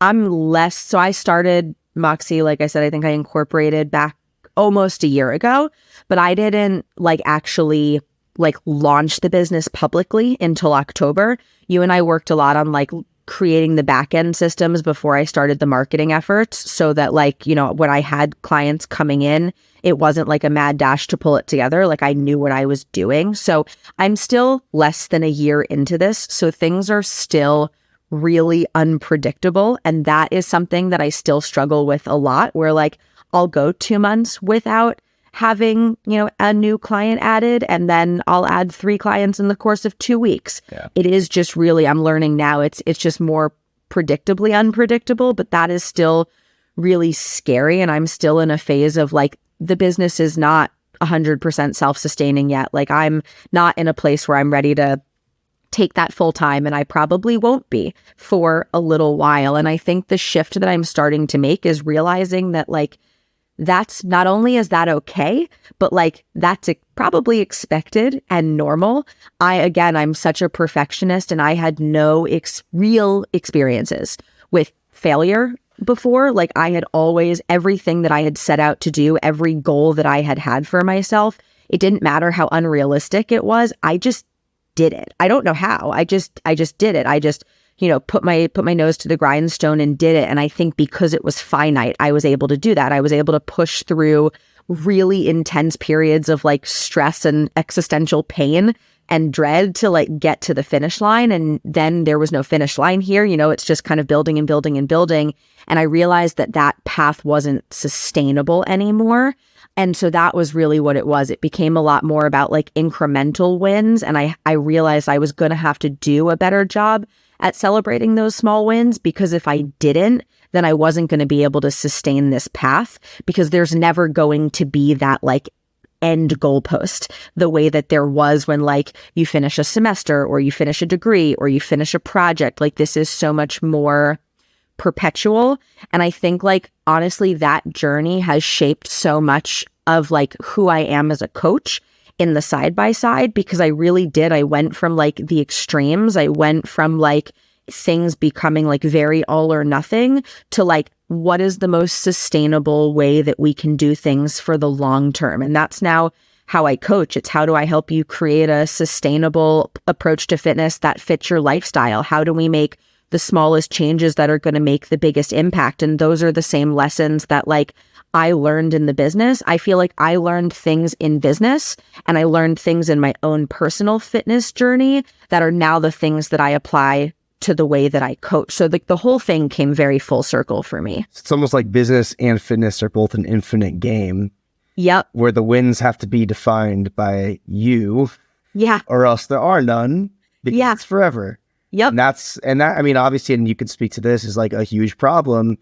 less, so I started Moxie, like I said, I think I incorporated back almost a year ago, but I didn't like actually like launch the business publicly until October. You and I worked a lot on like creating the back end systems before I started the marketing efforts so that like, you know, when I had clients coming in, it wasn't like a mad dash to pull it together. Like I knew what I was doing. So I'm still less than a year into this. So things are still really unpredictable. And that is something that I still struggle with a lot, where like I'll go 2 months without having, you know, a new client added, and then I'll add 3 clients in the course of 2 weeks. Yeah. It is just really, I'm learning now, it's just more predictably unpredictable, but that is still really scary. And I'm still in a phase of like, the business is not 100% self-sustaining yet. Like I'm not in a place where I'm ready to take that full time, and I probably won't be for a little while. And I think the shift that I'm starting to make is realizing that like, that's not only is that okay, but like that's probably expected and normal. I'm such a perfectionist, and I had no real experiences with failure before. Like I had always, everything that I had set out to do, every goal that I had for myself, it didn't matter how unrealistic it was. I just did it. I don't know how. I just did it. I just, you know, put my nose to the grindstone and did it. And I think because it was finite, I was able to do that. I was able to push through really intense periods of like stress and existential pain and dread to like get to the finish line. And then there was no finish line here. You know, it's just kind of building and building and building. And I realized that that path wasn't sustainable anymore. And so that was really what it was. It became a lot more about like incremental wins. And I realized I was going to have to do a better job at celebrating those small wins, because if I didn't, then I wasn't going to be able to sustain this path, because there's never going to be that like end goalpost the way that there was when like you finish a semester or you finish a degree or you finish a project. Like this is so much more perpetual. And I think like honestly, that journey has shaped so much of like who I am as a coach in the side by side, because I really did. I went from like the extremes. I went from like things becoming like very all or nothing to like, what is the most sustainable way that we can do things for the long term? And that's now how I coach. It's how do I help you create a sustainable approach to fitness that fits your lifestyle? How do we make the smallest changes that are going to make the biggest impact? And those are the same lessons that like I learned in the business. I feel like I learned things in business and I learned things in my own personal fitness journey that are now the things that I apply to the way that I coach. So like the whole thing came very full circle for me. It's almost like business and fitness are both an infinite game. Yep. Where the wins have to be defined by you. Yeah. Or else there are none, because it's forever. Yep. And that, I mean, obviously, and you can speak to this, is like a huge problem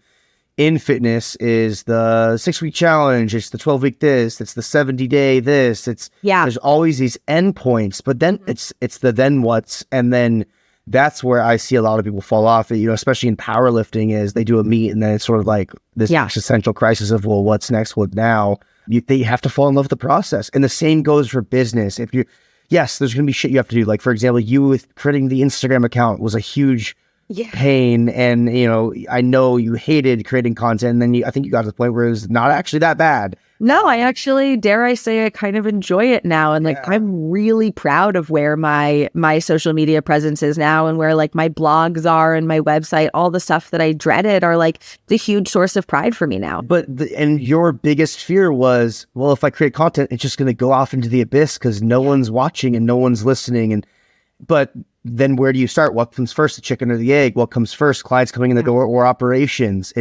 in fitness is the 6-week challenge. It's the 12-week this, it's the 70-day this, there's always these endpoints, but then it's the then what's, and then that's where I see a lot of people fall off, you know, especially in powerlifting, is they do a meet and then it's sort of like this existential crisis of, well, what's next? What now? They have to fall in love with the process. And the same goes for business. Yes, there's going to be shit you have to do. Like, for example, you with creating the Instagram account was a huge Yeah. pain. And, I know you hated creating content. And then I think you got to the point where it was not actually that bad. No, I actually, dare I say, I kind of enjoy it now. And like, Yeah. I'm really proud of where my social media presence is now, and where like my blogs are and my website, all the stuff that I dreaded are like the huge source of pride for me now. But, and your biggest fear was, well, if I create content, it's just going to go off into the abyss because no one's watching and no one's listening. But then where do you start? What comes first, the chicken or the egg? What comes first, clients coming in the door or operations?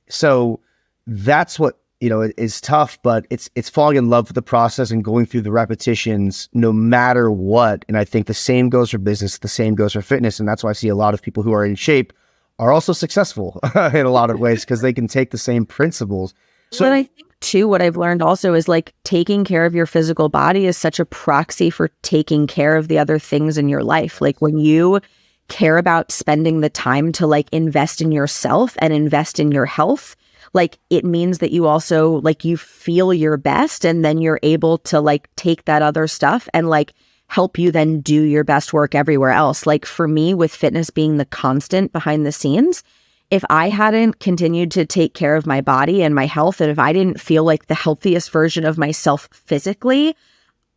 So that's what, is tough, but it's falling in love with the process and going through the repetitions no matter what. And I think the same goes for business, the same goes for fitness. And that's why I see a lot of people who are in shape are also successful in a lot of ways because they can take the same principles. But I think too, what I've learned also is like taking care of your physical body is such a proxy for taking care of the other things in your life. Like when you care about spending the time to like invest in yourself and invest in your health, like it means that you also like you feel your best, and then you're able to like take that other stuff and like help you then do your best work everywhere else. Like for me, with fitness being the constant behind the scenes, if I hadn't continued to take care of my body and my health, and if I didn't feel like the healthiest version of myself physically,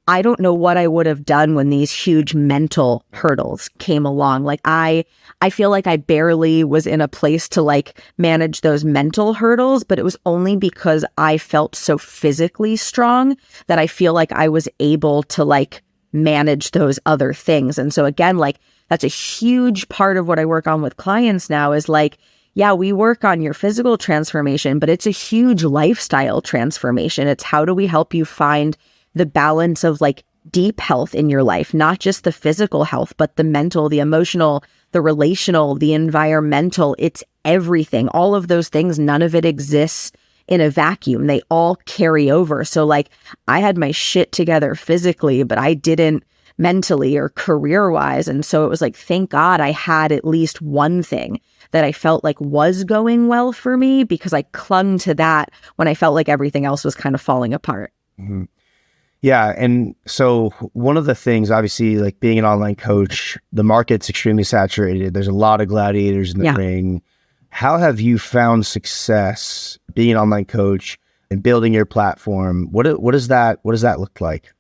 I don't know what I would have done when these huge mental hurdles came along. Like I feel like I barely was in a place to like manage those mental hurdles, but it was only because I felt so physically strong that I feel like I was able to like manage those other things. And so again, like that's a huge part of what I work on with clients now is like, yeah, we work on your physical transformation, but it's a huge lifestyle transformation. It's how do we help you find the balance of like deep health in your life, not just the physical health, but the mental, the emotional, the relational, the environmental. It's everything. All of those things, none of it exists in a vacuum. They all carry over. So like I had my shit together physically, but I didn't mentally or career-wise. And so it was like, thank God I had at least one thing that I felt like was going well for me, because I clung to that when I felt like everything else was kind of falling apart. Mm-hmm. Yeah. And so one of the things, obviously, like being an online coach, the market's extremely saturated. There's a lot of gladiators in the ring. How have you found success being an online coach and building your platform? What does that look like?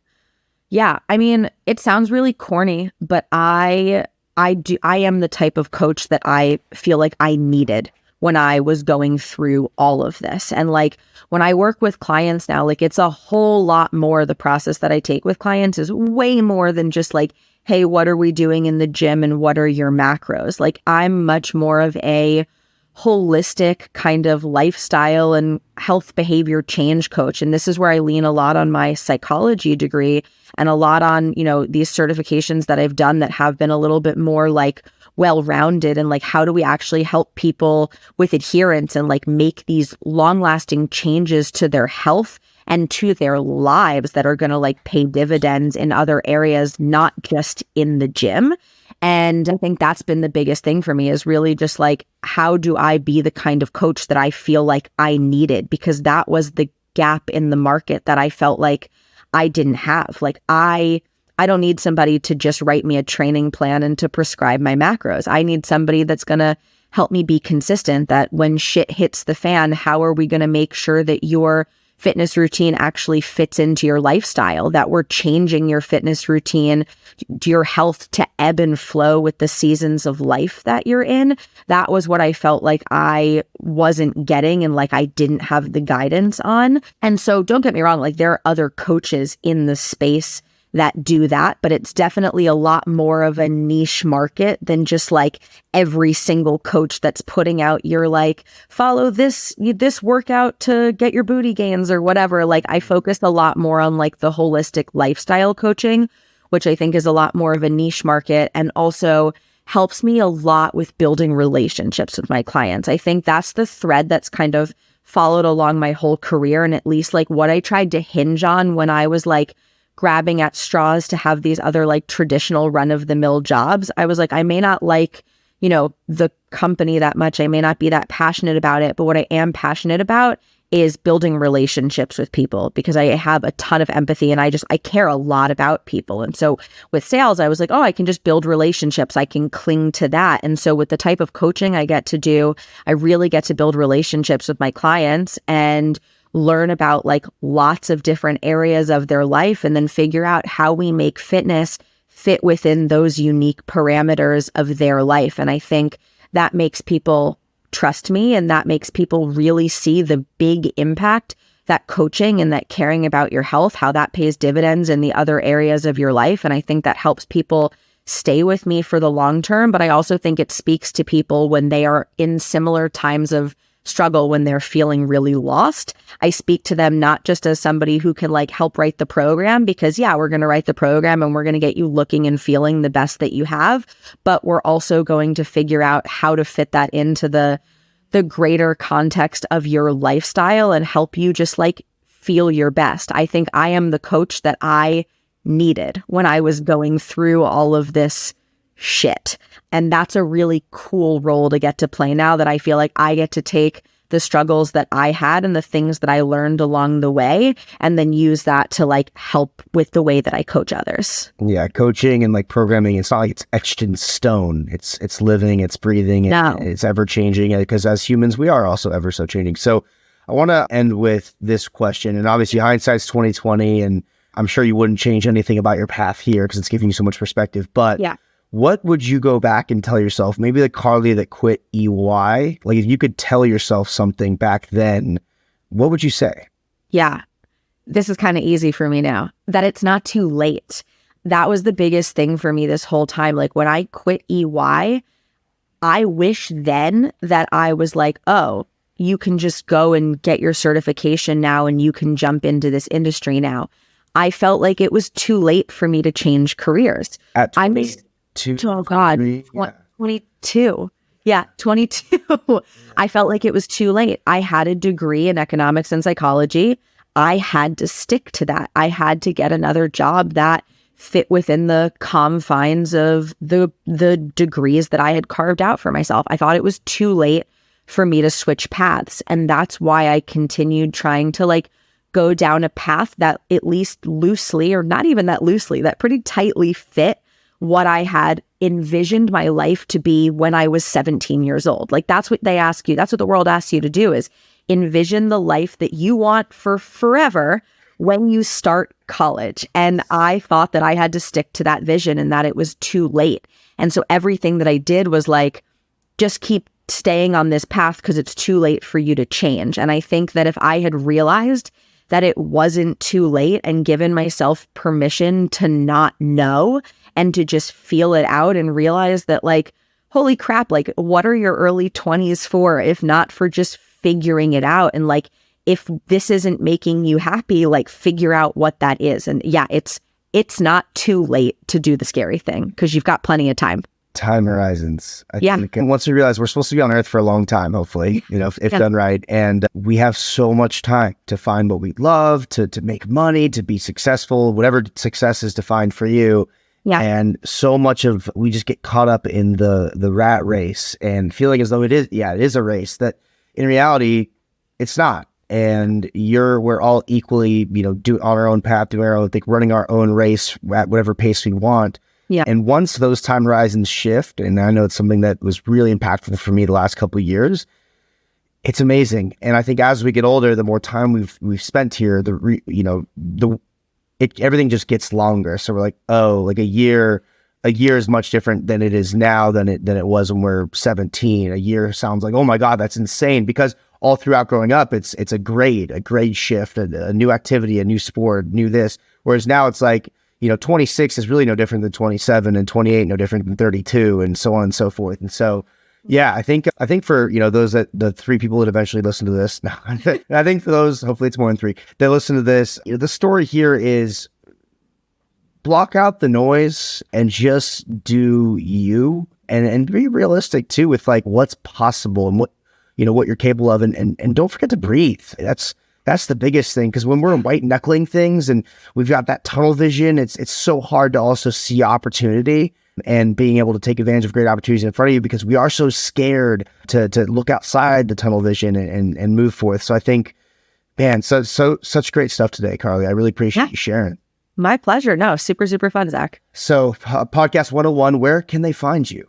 Yeah. I mean, it sounds really corny, but I am the type of coach that I feel like I needed when I was going through all of this. And like when I work with clients now, like it's a whole lot more. The process that I take with clients is way more than just like, hey, what are we doing in the gym and what are your macros? Like I'm much more of a holistic kind of lifestyle and health behavior change coach. And this is where I lean a lot on my psychology degree and a lot on, these certifications that I've done that have been a little bit more like well-rounded, and like how do we actually help people with adherence and like make these long-lasting changes to their health and to their lives that are going to like pay dividends in other areas, not just in the gym. And I think that's been the biggest thing for me, is really just like, how do I be the kind of coach that I feel like I needed? Because that was the gap in the market that I felt like I didn't have. Like I don't need somebody to just write me a training plan and to prescribe my macros. I need somebody that's going to help me be consistent, that when shit hits the fan, how are we going to make sure that your fitness routine actually fits into your lifestyle, that we're changing your fitness routine, your health to ebb and flow with the seasons of life that you're in. That was what I felt like I wasn't getting and like I didn't have the guidance on. And so don't get me wrong, like there are other coaches in the space that do that, but it's definitely a lot more of a niche market than just like every single coach that's putting out your like, follow this workout to get your booty gains or whatever. Like I focused a lot more on like the holistic lifestyle coaching, which I think is a lot more of a niche market and also helps me a lot with building relationships with my clients. I think that's the thread that's kind of followed along my whole career, and at least like what I tried to hinge on when I was like grabbing at straws to have these other like traditional run-of-the-mill jobs. I was like, I may not like, the company that much. I may not be that passionate about it, but what I am passionate about is building relationships with people, because I have a ton of empathy and I care a lot about people. And so with sales, I was like, oh, I can just build relationships. I can cling to that. And so with the type of coaching I get to do, I really get to build relationships with my clients and learn about like lots of different areas of their life, and then figure out how we make fitness fit within those unique parameters of their life. And I think that makes people trust me, and that makes people really see the big impact that coaching and that caring about your health, how that pays dividends in the other areas of your life. And I think that helps people stay with me for the long term. But I also think it speaks to people when they are in similar times of struggle, when they're feeling really lost. I speak to them not just as somebody who can like help write the program, because yeah, we're going to write the program and we're going to get you looking and feeling the best that you have, but we're also going to figure out how to fit that into the greater context of your lifestyle and help you just like feel your best. I think I am the coach that I needed when I was going through all of this shit. And that's a really cool role to get to play now, that I feel like I get to take the struggles that I had and the things that I learned along the way, and then use that to like help with the way that I coach others. Yeah, coaching and like programming, it's not like it's etched in stone. It's living, it's breathing, it's ever changing, because as humans, we are also ever so changing. So I want to end with this question, and obviously hindsight's 2020, and I'm sure you wouldn't change anything about your path here because it's giving you so much perspective, but yeah. What would you go back and tell yourself? Maybe the Carly that quit EY, like if you could tell yourself something back then, what would you say? Yeah, this is kind of easy for me now, that it's not too late. That was the biggest thing for me this whole time. Like when I quit EY, I wish then that I was like, oh, you can just go and get your certification now and you can jump into this industry now. I felt like it was too late for me to change careers. At 22? Oh God, 22. Yeah, 22. I felt like it was too late. I had a degree in economics and psychology. I had to stick to that. I had to get another job that fit within the confines of the degrees that I had carved out for myself. I thought it was too late for me to switch paths. And that's why I continued trying to like go down a path that at least loosely, or not even that loosely, that pretty tightly fit what I had envisioned my life to be when I was 17 years old. Like that's what they ask you. That's what the world asks you to do, is envision the life that you want for forever when you start college. And I thought that I had to stick to that vision and that it was too late. And so everything that I did was like, just keep staying on this path because it's too late for you to change. And I think that if I had realized that it wasn't too late and given myself permission to not know and to just feel it out and realize that like, holy crap, like what are your early 20s for if not for just figuring it out? And like, if this isn't making you happy, like figure out what that is. And yeah, it's not too late to do the scary thing because you've got plenty of time. Time horizons. I think once we realize we're supposed to be on Earth for a long time, hopefully, if done right. And we have so much time to find what we love, to make money, to be successful, whatever success is defined for you. Yeah. And so much of we just get caught up in the rat race and feeling as though it is a race that in reality, it's not. And we're all equally, do on our own path, doing our own thing, running our own race at whatever pace we want. Yeah. And once those time horizons shift, and I know it's something that was really impactful for me the last couple of years, it's amazing. And I think as we get older, the more time we've spent here, everything just gets longer. So we're like, oh, like a year is much different than it is now than it was when we're 17. A year sounds like, oh my God, that's insane. Because all throughout growing up, it's a grade shift, a new activity, a new sport, new this. Whereas now it's like, 26 is really no different than 27, and 28 no different than 32, and so on and so forth. And so, yeah, I think for those the three people that eventually listen to this, I think for those, hopefully it's more than three, that listen to this, the story here is block out the noise and just do you, and be realistic too with like what's possible and what you're capable of, and don't forget to breathe. That's the biggest thing, because when we're white knuckling things and we've got that tunnel vision, it's so hard to also see opportunity and being able to take advantage of great opportunities in front of you, because we are so scared to look outside the tunnel vision and move forth. So I think Man, such great stuff today, Carly. I really appreciate Yeah. you sharing. My pleasure. No, super, super fun, Zach. So, Podcast 101, where can they find you?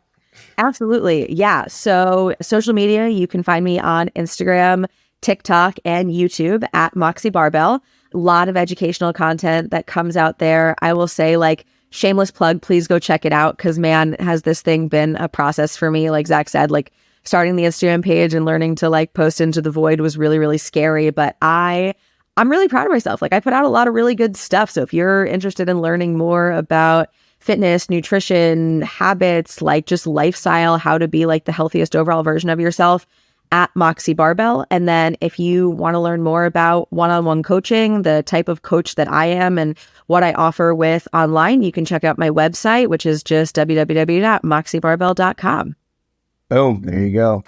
Absolutely. Yeah. So social media, you can find me on Instagram, TikTok, and YouTube at Moxie Barbell. A lot of educational content that comes out there. I will say, like, shameless plug, please go check it out, because man, has this thing been a process for me. Like Zach said, like starting the Instagram page and learning to like post into the void was really, really scary. But I'm really proud of myself. Like, I put out a lot of really good stuff. So if you're interested in learning more about fitness, nutrition, habits, like just lifestyle, how to be like the healthiest overall version of yourself, at Moxie Barbell. And then if you want to learn more about one-on-one coaching, the type of coach that I am and what I offer with online, you can check out my website, which is just www.moxiebarbell.com. Boom. There you go.